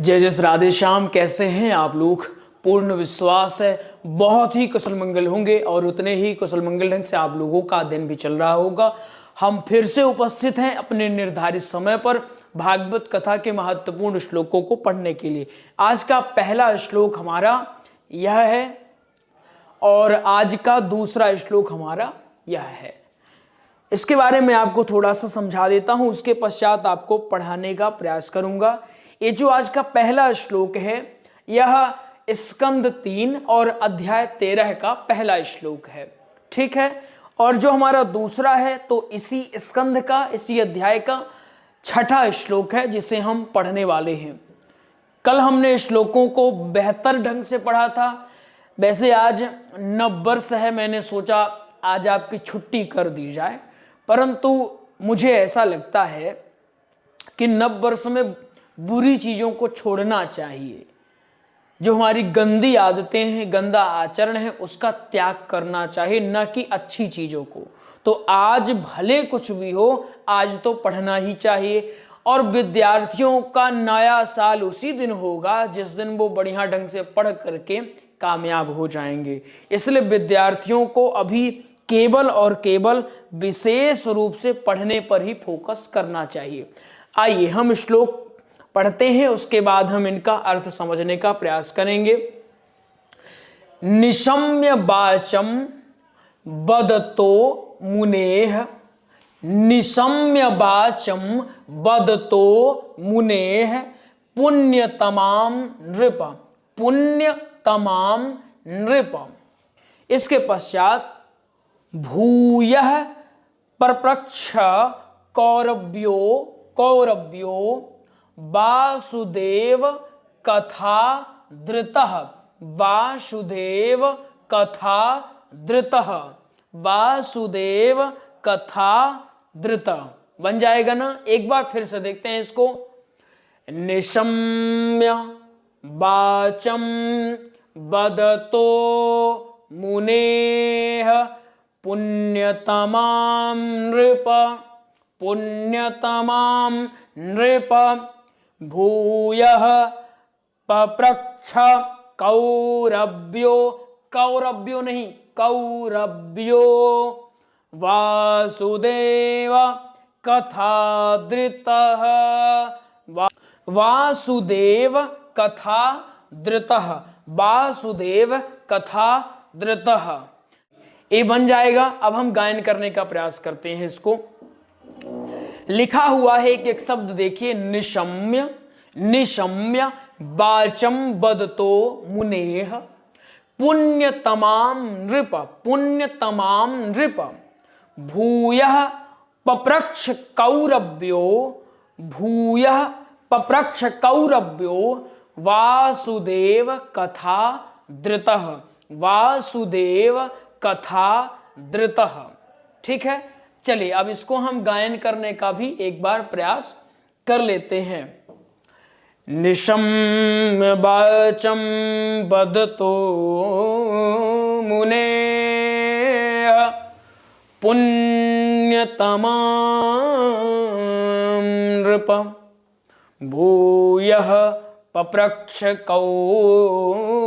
जय जय राधे श्याम। कैसे हैं आप लोग? पूर्ण विश्वास है बहुत ही कुशल मंगल होंगे और उतने ही कुशल मंगल ढंग से आप लोगों का दिन भी चल रहा होगा। हम फिर से उपस्थित हैं अपने निर्धारित समय पर भागवत कथा के महत्वपूर्ण श्लोकों को पढ़ने के लिए। आज का पहला श्लोक हमारा यह है और आज का दूसरा श्लोक हमारा यह है। इसके बारे में आपको थोड़ा सा समझा देता हूं, उसके पश्चात आपको पढ़ाने का प्रयास करूंगा। ये जो आज का पहला श्लोक है यह स्कंद 3 और अध्याय 13 का पहला श्लोक है, ठीक है। और जो हमारा दूसरा है तो इसी स्कंद का, इसी अध्याय का छठा श्लोक है जिसे हम पढ़ने वाले हैं। कल हमने श्लोकों को बेहतर ढंग से पढ़ा था। वैसे आज नववर्ष है, मैंने सोचा आज आपकी छुट्टी कर दी जाए, परंतु मुझे ऐसा लगता है कि नववर्ष में बुरी चीज़ों को छोड़ना चाहिए। जो हमारी गंदी आदतें हैं, गंदा आचरण है, उसका त्याग करना चाहिए, न कि अच्छी चीज़ों को। तो आज भले कुछ भी हो, आज तो पढ़ना ही चाहिए। और विद्यार्थियों का नया साल उसी दिन होगा जिस दिन वो बढ़िया ढंग से पढ़ करके कामयाब हो जाएंगे। इसलिए विद्यार्थियों को अभी केवल और केवल विशेष रूप से पढ़ने पर ही फोकस करना चाहिए। आइए हम श्लोक पढ़ते हैं, उसके बाद हम इनका अर्थ समझने का प्रयास करेंगे। निशम्य वाचम वदतो मुनेः, निशम्य वाचम वदतो मुनेः पुण्यतमाम नृप, पुण्यतमाम नृप। इसके पश्चात भूयः परप्रच्छ कौरव्यो कौरव्यो वासुदेव कथा धृतः, वासुदेव कथा धृतः, वासुदेव कथा धृतः। बन जाएगा ना? एक बार फिर से देखते हैं इसको। निशम्य वाचम वदतो मुनेः पुण्यतमां नृप, पुण्यतमां नृप भूयः पप्रच्छ कौरव्यो, कौरव्यो नहीं कौरव्यो वासुदेव कथा धृतः, वासुदेव कथा धृतः, वासुदेव कथा धृतः। ये बन जाएगा। अब हम गायन करने का प्रयास करते हैं इसको। लिखा हुआ है एक शब्द देखिए, निशम्य, निशम्य वाचम वदतो मुनेः पुण्यतमां नृप, पुण्यतमां नृप भूयः पप्रच्छ कौरव्यो, भूयः पप्रच्छ कौरव्यो वासुदेव कथा धृतः, वासुदेव कथा धृतः। ठीक है, चलिए अब इसको हम गायन करने का भी एक बार प्रयास कर लेते हैं। निशम्य वाचम वदतो मुनेः पुण्यतमां नृप भूयः पप्रच्छ कौरव्यो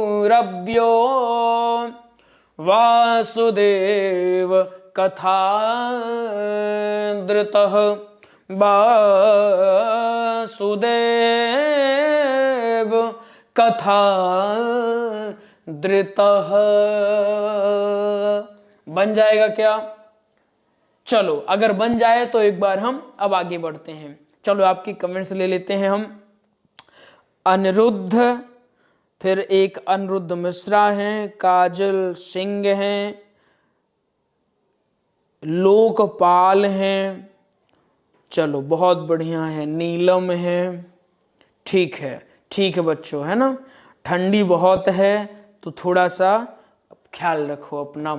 वासुदेव कथा धृतः, वासुदेव कथा धृतः। बन जाएगा क्या? चलो अगर बन जाए तो एक बार हम अब आगे बढ़ते हैं। चलो आपकी कमेंट्स ले लेते हैं हम। अनिरुद्ध, फिर एक अनिरुद्ध मिश्रा हैं, काजल सिंह हैं, लोकपाल हैं, चलो बहुत बढ़िया है, नीलम है। ठीक है, ठीक है बच्चों, है ना। ठंडी बहुत है तो थोड़ा सा ख्याल रखो अपना।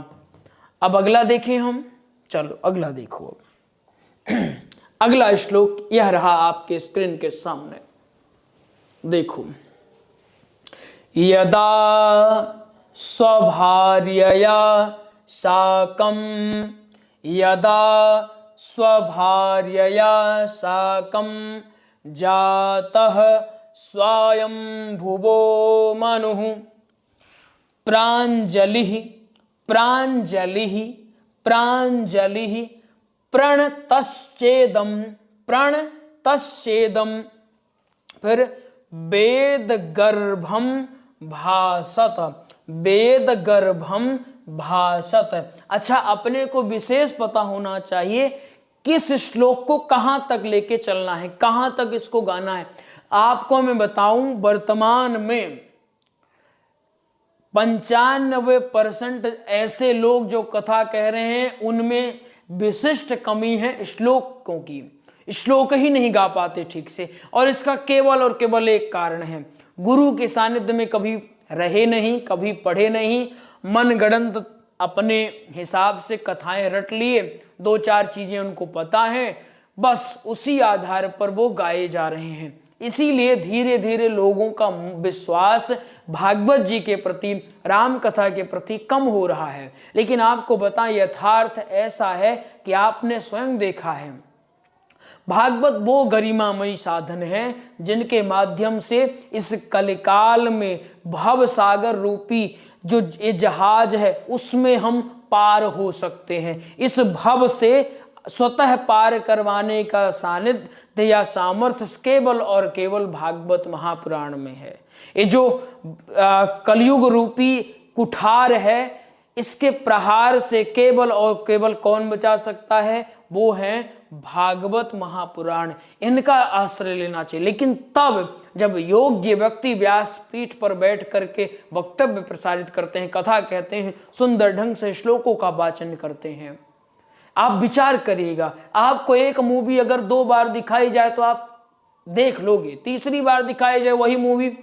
अब अगला देखें हम। चलो अगला देखो। अब अगला श्लोक यह रहा आपके स्क्रीन के सामने, देखो। यदा स्वभार्यया साकं, यदा स्वभार्यया साकं जातः स्वायंभुवो मनुः प्राञ्जलिः प्राञ्जलिः प्राञ्जलिः प्रणतश्चेदं प्रणतश्चेदं, फिर वेद गर्भम भासत वेद गर्भम भासत। अच्छा, अपने को विशेष पता होना चाहिए किस श्लोक को कहां तक लेके चलना है, कहां तक इसको गाना है। आपको मैं बताऊं, वर्तमान में 95% ऐसे लोग जो कथा कह रहे हैं उनमें विशिष्ट कमी है श्लोकों की, श्लोक ही नहीं गा पाते ठीक से। और इसका केवल और केवल एक कारण है, गुरु के सानिध्य में कभी रहे नहीं, कभी पढ़े नहीं, मनगढ़ंत अपने हिसाब से कथाएं रट लिए, 2-4 चीजें उनको पता है, बस उसी आधार पर वो गाए जा रहे हैं। इसीलिए धीरे धीरे लोगों का विश्वास भागवत जी के प्रति, राम कथा के प्रति कम हो रहा है। लेकिन आपको बताएं, यथार्थ ऐसा है कि आपने स्वयं देखा है, भागवत वो गरिमामयी साधन है जिनके माध्यम से इस कलिकाल में भव सागर रूपी जो ये जहाज है उसमें हम पार हो सकते हैं। इस भव से स्वतः पार करवाने का सानिध्य या सामर्थ्य केवल और केवल भागवत महापुराण में है। ये जो कलयुग रूपी कुठार है, इसके प्रहार से केवल और केवल कौन बचा सकता है, वो है भागवत महापुराण। इनका आश्रय लेना चाहिए। लेकिन तब जब योग्य व्यक्ति व्यासपीठ पर बैठ करके वक्तव्य प्रसारित करते हैं, कथा कहते हैं, सुंदर ढंग से श्लोकों का वाचन करते हैं, आप विचार करिएगा। आपको एक मूवी अगर 2 बार दिखाई जाए तो आप देख लोगे, तीसरी बार दिखाई जाए वही मूवी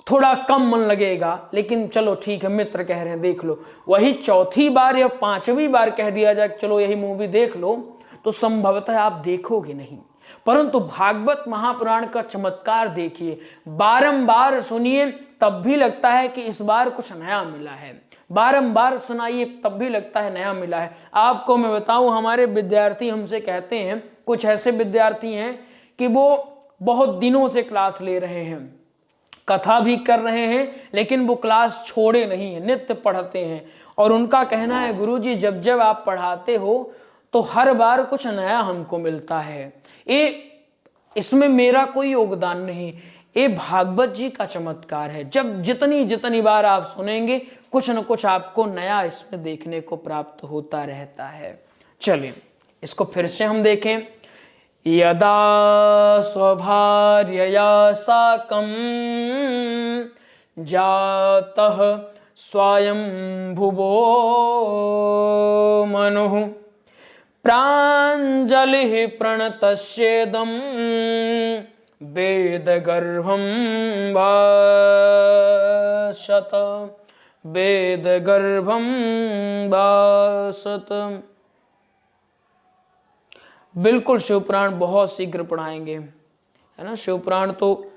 थोड़ा कम मन लगेगा, लेकिन चलो ठीक है मित्र कह रहे हैं देख लो। वही चौथी बार या 5वीं बार कह दिया जाए चलो यही मूवी देख लो, तो संभवतः आप देखोगे नहीं। परंतु भागवत महापुराण का चमत्कार देखिए, बारंबार सुनिए तब भी लगता है कि इस बार कुछ नया मिला है, बारंबार सुनाइए तब भी लगता है नया मिला है। आपको मैं बताऊं, हमारे विद्यार्थी हमसे कहते हैं, कुछ ऐसे विद्यार्थी हैं कि वो बहुत दिनों से क्लास ले रहे हैं, कथा भी कर रहे हैं, लेकिन वो क्लास छोड़े नहीं है, नित्य पढ़ते हैं। और उनका कहना है गुरुजी जब जब आप पढ़ाते हो तो हर बार कुछ नया हमको मिलता है, ये इसमें मेरा कोई योगदान नहीं, ये भागवत जी का चमत्कार है। जब जितनी बार आप सुनेंगे कुछ न कुछ आपको नया इसमें देखने को प्राप्त होता रहता है। चलिए इसको फिर से हम देखें। यदा स्वभार्यया साकं जातः स्वयंभुवो मनुः प्राञ्जलिः प्रणतश्चेदं वेदगर्भं भासत वेदगर्भं भासत। बिल्कुल शिवपुराण बहुत शीघ्र पढ़ाएंगे, है ना। शिवपुराण तो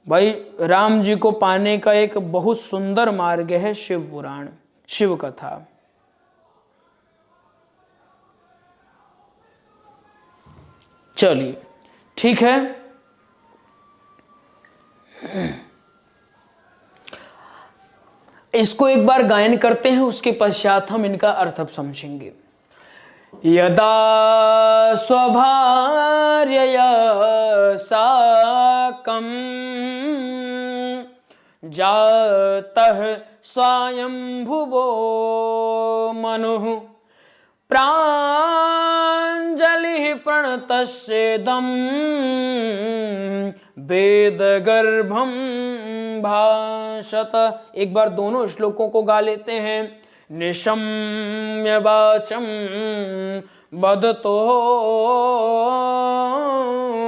भाई राम जी को पाने का एक बहुत सुंदर मार्ग है शिवपुराण, शिव कथा। चलिए ठीक है, इसको एक बार गायन करते हैं, उसके पश्चात हम इनका अर्थ अब समझेंगे। यदा स्वभार्यया साकं जातः स्वयंभुवो मनुः प्राञ्जलिः प्रणतश्चेदं वेदगर्भं भासत। एक बार दोनों श्लोकों को गा लेते हैं। निशम्य वाचं वदतो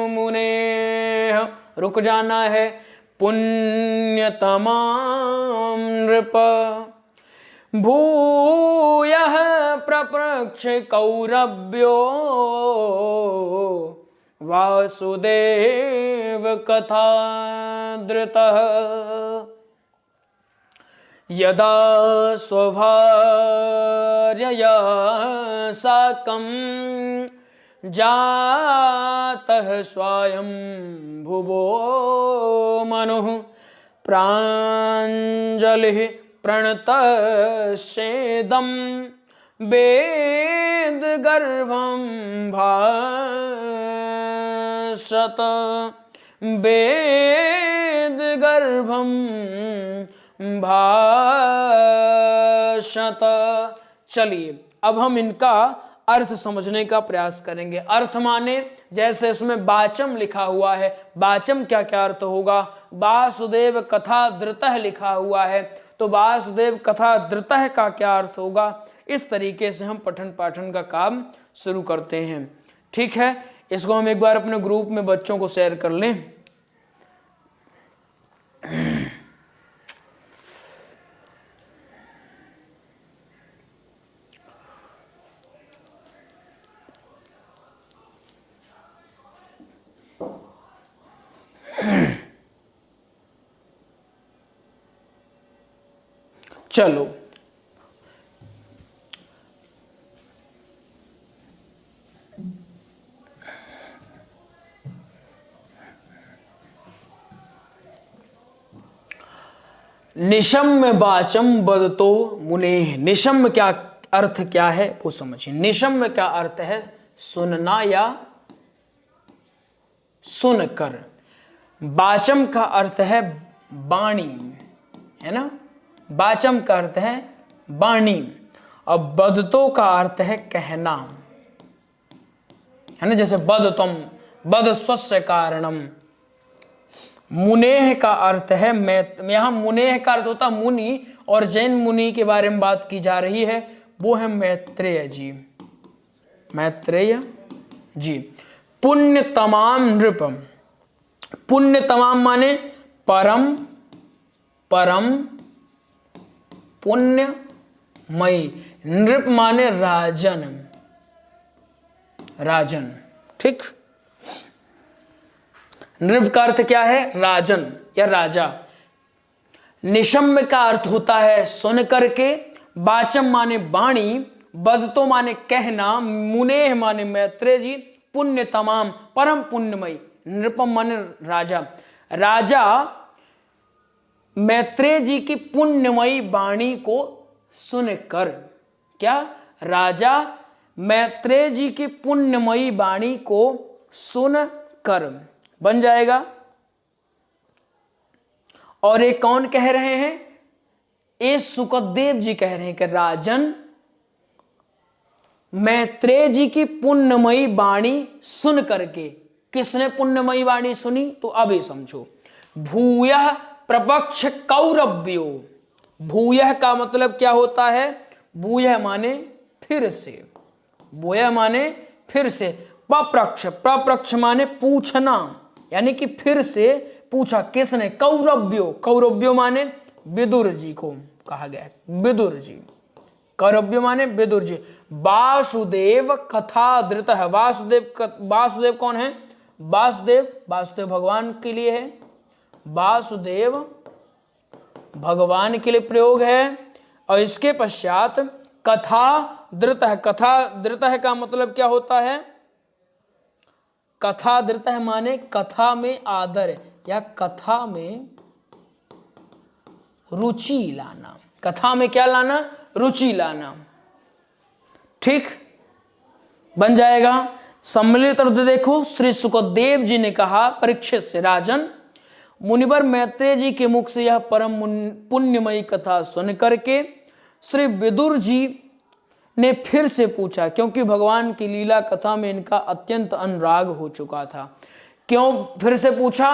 मुनेः, रुक जाना है। पुण्यतमां नृप भूयः प्रपृच्छ कौरव्यो वासुदेव कथादृतः। यदा स्वभार्यया साकं जातः स्वयं भुवो मनुः प्राञ्जलिः प्रणतश्चेदं वेद गर्भं भाषत वेद गर्भं भाषत। चलिए अब हम इनका अर्थ समझने का प्रयास करेंगे। अर्थ माने जैसे इसमें वाचम लिखा हुआ है, वाचम क्या क्या अर्थ होगा। वासुदेव कथा धृतः लिखा हुआ है, तो वासुदेव कथा धृतः का क्या अर्थ होगा। इस तरीके से हम पठन पाठन का काम शुरू करते हैं। ठीक है, इसको हम एक बार अपने ग्रुप में बच्चों को शेयर कर लें। चलो निशम्य वाचम बदतो मुनेः। निशम्य क्या अर्थ क्या है वो समझिए। निशम्य का अर्थ है सुनना या सुनकर। वाचम का अर्थ है वाणी, है ना। वाचम का अर्थ है वाणी और बदतो का अर्थ है कहना, है ना। जैसे बदतम बद स्वस्य कारणम। मुनेह का अर्थ है मैं, यहां मुनेह का अर्थ होता मुनि, और जैन मुनि के बारे में बात की जा रही है, वो है मैत्रेय जी, मैत्रेय जी। पुण्य तमाम नृपम। पुण्य तमाम माने परम, परम पुण्यमयी। नृप माने राजन, राजन। ठीक, नृप का अर्थ क्या है, राजन या राजा। निशम्य का अर्थ होता है सुन करके। वाचम माने वाणी, बदतो माने कहना, मुनेह माने मैत्रेय जी, पुण्य तमाम परम पुण्यमयी, नृपम माने राजा। राजा मैत्रेय जी की पुण्यमयी वाणी को सुनकर, क्या, राजा मैत्रेय जी की पुण्यमयी वाणी को सुनकर बन जाएगा। और ये कौन कह रहे हैं, ये सुखदेव जी कह रहे हैं कि राजन मैत्रेय जी की पुण्यमयी वाणी सुन करके। किसने पुण्यमयी वाणी सुनी, तो अब ये समझो। भूयः प्रपक्ष कौरव्यो। भूयः का मतलब क्या होता है, भूयः माने फिर से, भूयः माने फिर से। पप्रक्ष, प्रपक्ष माने पूछना, यानी कि फिर से पूछा। किसने, कौरव्यो। कौरव्यो माने विदुर जी को कहा गया है, विदुर जी। कौरव्यो माने विदुर जी। वासुदेव कथा धृतः। वासुदेव कौन है, वासुदेव, वासुदेव भगवान के लिए है, वासुदेव भगवान के लिए प्रयोग है। और इसके पश्चात कथा धृतः। कथा धृतः का मतलब क्या होता है, कथा धृतः माने कथा में आदर या कथा में रुचि लाना। कथा में क्या लाना, रुचि लाना। ठीक, बन जाएगा। सम्मिलित अर्थ देखो। श्री सुखदेव जी ने कहा परीक्षित से, राजन मुनिवर मैत्रेय जी के मुख से यह परम पुण्यमयी कथा सुन करके श्री विदुर जी ने फिर से पूछा, क्योंकि भगवान की लीला कथा में इनका अत्यंत अनुराग हो चुका था। क्यों फिर से पूछा,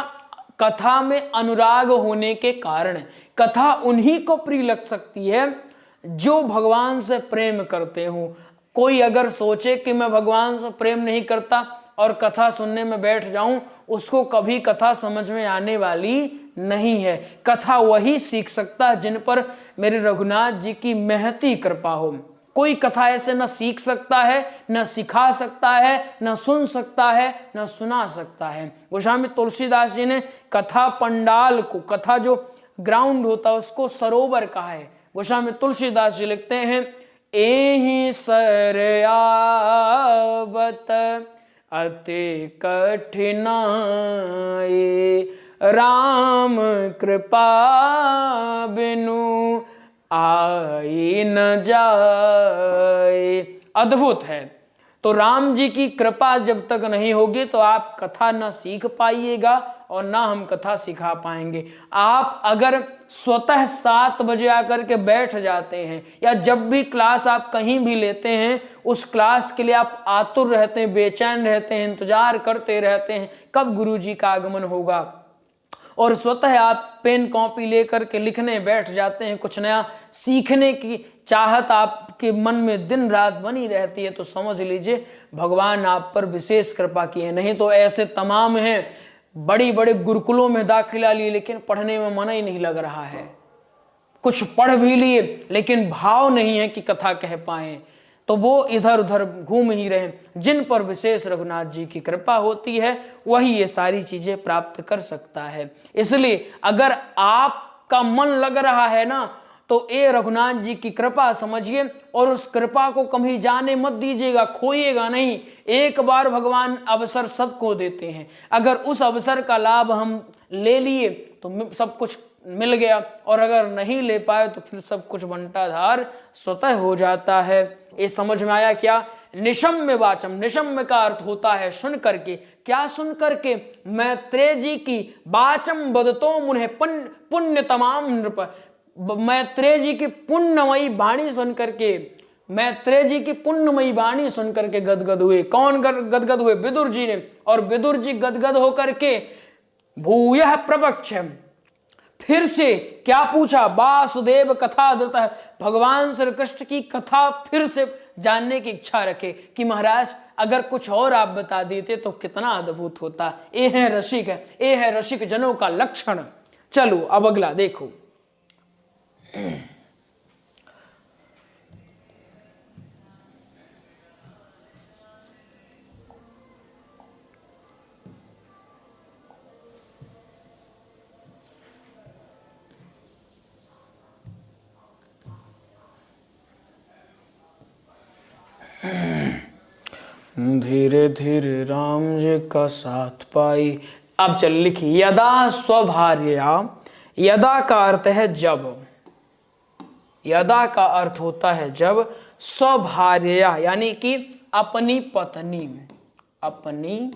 कथा में अनुराग होने के कारण। कथा उन्हीं को प्रिय लग सकती है जो भगवान से प्रेम करते हो। कोई अगर सोचे कि मैं भगवान से प्रेम नहीं करता और कथा सुनने में बैठ जाऊं, उसको कभी कथा समझ में आने वाली नहीं है। कथा वही सीख सकता है जिन पर मेरे रघुनाथ जी की महती कृपा हो। कोई कथा ऐसे न सीख सकता है, न सिखा सकता है, न सुन सकता है, न सुना सकता है। गोस्वामी तुलसीदास जी ने कथा पंडाल को, कथा जो ग्राउंड होता है उसको सरोवर कहा है। गोस्वामी तुलसीदास जी लिखते हैं, एहि सर आवत अति कठिनाई, राम कृपा बिनु आई न जाए। अद्भुत है। तो राम जी की कृपा जब तक नहीं होगी तो आप कथा न सीख पाइएगा और ना हम कथा सिखा पाएंगे। आप अगर स्वतः 7 बजे आकर के बैठ जाते हैं या जब भी क्लास आप कहीं भी लेते हैं, उस क्लास के लिए आप आतुर रहते हैं, बेचैन रहते हैं, इंतजार करते रहते हैं कब गुरुजी का आगमन होगा, और स्वतः आप पेन कॉपी लेकर के लिखने बैठ जाते हैं, कुछ नया सीखने की चाहत आपके मन में दिन रात बनी रहती है, तो समझ लीजिए भगवान आप पर विशेष कृपा की है। नहीं तो ऐसे तमाम हैं, बड़ी बड़े गुरुकुलों में दाखिला लिए लेकिन पढ़ने में मन ही नहीं लग रहा है, कुछ पढ़ भी लिए लेकिन भाव नहीं है कि कथा कह पाए, तो वो इधर उधर घूम ही रहे। जिन पर विशेष रघुनाथ जी की कृपा होती है वही ये सारी चीजें प्राप्त कर सकता है। इसलिए अगर आपका मन लग रहा है ना, तो ये रघुनाथ जी की कृपा समझिए और उस कृपा को कभी जाने मत दीजिएगा, खोइएगा नहीं। एक बार भगवान अवसर सबको देते हैं, अगर उस अवसर का लाभ हम ले लिए तो सब कुछ मिल गया, और अगर नहीं ले पाए तो फिर सब कुछ बंटाधार स्वतः हो जाता है। ये समझ में आया क्या? निशम्य वाचम, निशम्य का अर्थ होता है सुन करके। क्या सुन करके? मैत्रेय जी की वाचम बदतो मुने पुण्य तमाम नृप, मैत्रेय जी की पुण्यमयी वाणी सुन करके, मैत्रेय जी की पुण्यमयी वाणी सुन करके गदगद हुए। कौन गदगद हुए? विदुर जी ने। और विदुर जी गदगद होकर के भूयः प्रवक्ष, फिर से क्या पूछा? वासुदेव कथा धृत, भगवान श्री कृष्ण की कथा फिर से जानने की इच्छा रखे कि महाराज अगर कुछ और आप बता देते तो कितना अद्भुत होता। ये है रसिक, ये है रसिक जनों का लक्षण। चलो अब अगला देखो। धीरे धीरे राम जी का साथ पाई। अब चल लिखिए, यदा स्वभार्या, यदा का अर्थ है जब, यदा का अर्थ होता है जब, स्वभार्या यानी कि अपनी पत्नी, अपनी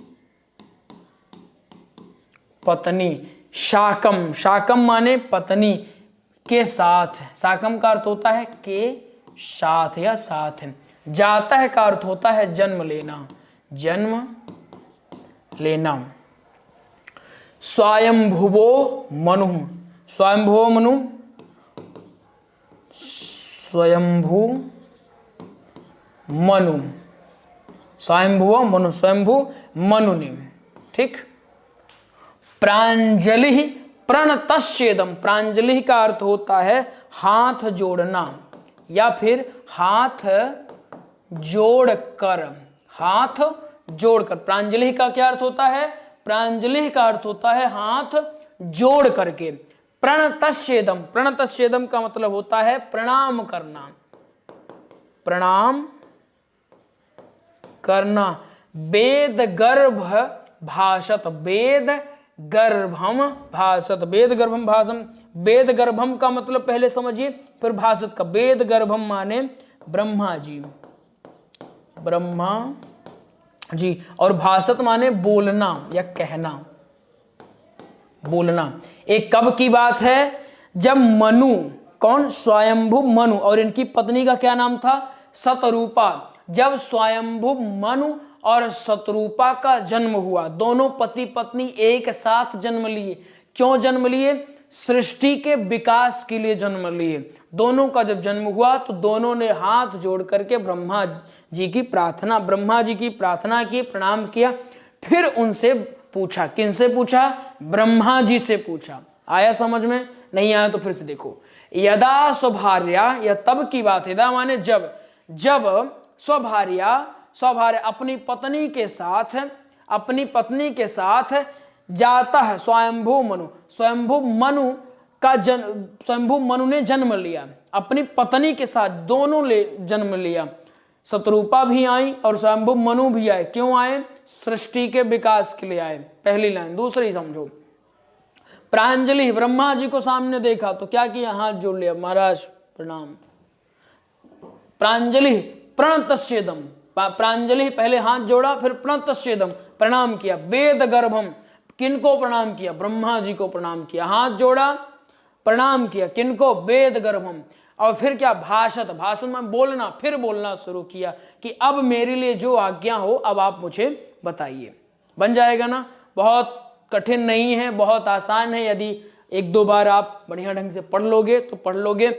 पत्नी, शाकम, शाकम माने पत्नी के साथ, शाकम का अर्थ होता है के साथ या साथ। जाता है का अर्थ होता है जन्म लेना, जन्म लेना। स्वयंभुवो मनु, स्वयंभुवो मनु, स्वयंभू मनु, स्वयंभुवो मनु, स्वयंभू मनु ने। ठीक। प्रांजलि प्रणतश्चेदम, प्रांजलि का अर्थ होता है हाथ जोड़ना या फिर हाथ जोड़कर, हाथ जोड़कर। प्रांजलि का क्या अर्थ होता है? प्रांजलि का अर्थ होता है हाथ जोड़ करके। प्रणतश्चेदम, प्रणतश्चेदम का मतलब होता है प्रणाम करना, प्रणाम करना। वेद गर्भ भाषत, वेद गर्भम भाषत, वेद गर्भम भाषम, वेद गर्भम का मतलब पहले समझिए फिर भाषत का। वेद गर्भम माने ब्रह्मा जी, ब्रह्मा जी, और भाषत माने बोलना या कहना, बोलना। एक कब की बात है? जब मनु, कौन? स्वयंभु मनु, और इनकी पत्नी का क्या नाम था? शतरूपा। जब स्वयंभु मनु और शतरूपा का जन्म हुआ, दोनों पति पत्नी एक साथ जन्म लिए। क्यों जन्म लिए? सृष्टि के विकास के लिए जन्म लिए। दोनों का जब जन्म हुआ तो दोनों ने हाथ जोड़ करके ब्रह्मा जी की प्रार्थना, ब्रह्मा जी की प्रार्थना की, प्रणाम किया। फिर उनसे पूछा, किनसे पूछा? ब्रह्मा जी से पूछा। आया समझ में? नहीं आया तो फिर से देखो। यदा स्वभार्या, यह तब की बात है, यदा माने जब, जब स्वभार्या, स्वभार्या अपनी पत्नी के साथ, अपनी पत्नी के साथ जाता है स्वयंभू मनु, स्वयंभू मनु का स्वयंभू मनु ने जन्म लिया, अपनी पत्नी के साथ दोनों ले जन्म लिया। शतरूपा भी आई और स्वयंभू मनु भी आए। क्यों आए? सृष्टि के विकास के लिए आए। पहली लाइन। दूसरी समझो, प्रांजलि, ब्रह्मा जी को सामने देखा तो क्या किया? हाथ जोड़ लिया, महाराज प्रणाम। प्रांजलि प्रणतस्येदम, प्रांजलि पहले हाथ जोड़ा, फिर प्रणतस्येदम प्रणाम किया। वेद गर्भम, किनको प्रणाम किया? ब्रह्मा जी को प्रणाम किया। हाथ जोड़ा, प्रणाम किया, किनको? वेद गर्भम। और फिर क्या? भाषत, भाषण में बोलना, फिर बोलना शुरू किया कि अब मेरे लिए जो आज्ञा हो अब आप मुझे बताइए। बन जाएगा ना? बहुत कठिन नहीं है, बहुत आसान है। यदि एक दो बार आप बढ़िया ढंग से पढ़ लोगे तो पढ़ लोगे।